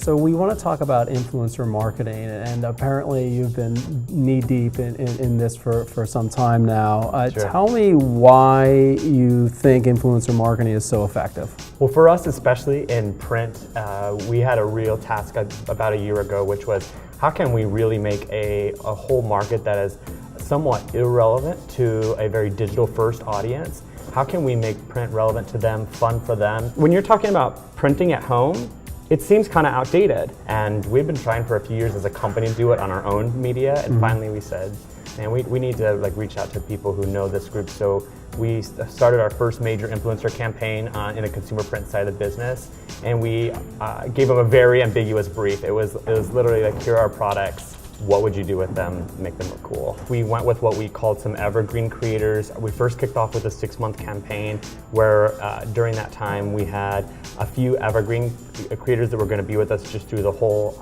So we want to talk about influencer marketing, and apparently you've been knee-deep in this for some time now. Sure. Tell me why you think influencer marketing is so effective. Well, for us, especially in print, we had a real task about a year ago, which was how can we really make a whole market that is somewhat irrelevant to a very digital-first audience? How can we make print relevant to them, fun for them? When you're talking about printing at home, it seems kind of outdated. And we've been trying for a few years as a company to do it on our own media, and finally we said, man, we need to reach out to people who know this group. So we started our first major influencer campaign in the consumer print side of the business, and we gave them a very ambiguous brief. It was literally like, here are our products. What would you do with them? Make them look cool. We went with what we called some evergreen creators. We first kicked off with a 6-month campaign where during that time we had a few evergreen creators that were going to be with us just through the whole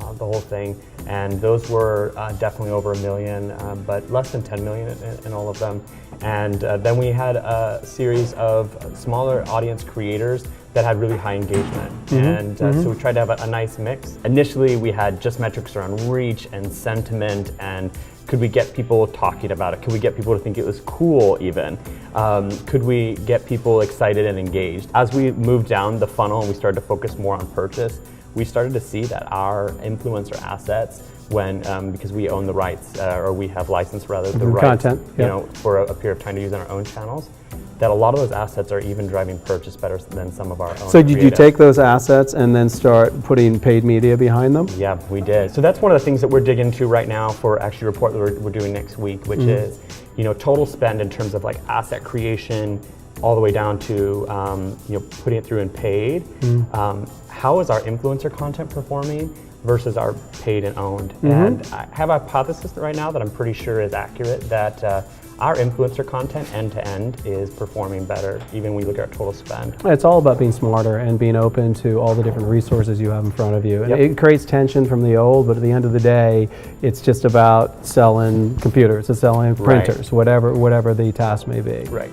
thing, and those were definitely over 1 million, but less than 10 million in all of them. And then we had a series of smaller audience creators that had really high engagement. And so we tried to have a nice mix. Initially, we had just metrics around reach and sentiment, and could we get people talking about it? Could we get people to think it was cool even? Could we get people excited and engaged? As we moved down the funnel and we started to focus more on purchase, we started to see that our influencer assets, because we own the rights, or we have licensed rather the rights, content, for a period of time to use on our own channels, that a lot of those assets are even driving purchase better than some of our own. So did you take those assets and then start putting paid media behind them? Yeah, we did. So that's one of the things that we're digging into right now for actually a report that we're doing next week, which is, total spend in terms of like asset creation, all the way down to putting it through in paid. How is our influencer content performing versus our paid and owned? And I have a hypothesis right now that I'm pretty sure is accurate, that our influencer content end-to-end is performing better, even when we look at our total spend. It's all about being smarter and being open to all the different resources you have in front of you. And it creates tension from the old, but at the end of the day, it's just about selling computers, it's selling printers, whatever the task may be. Right.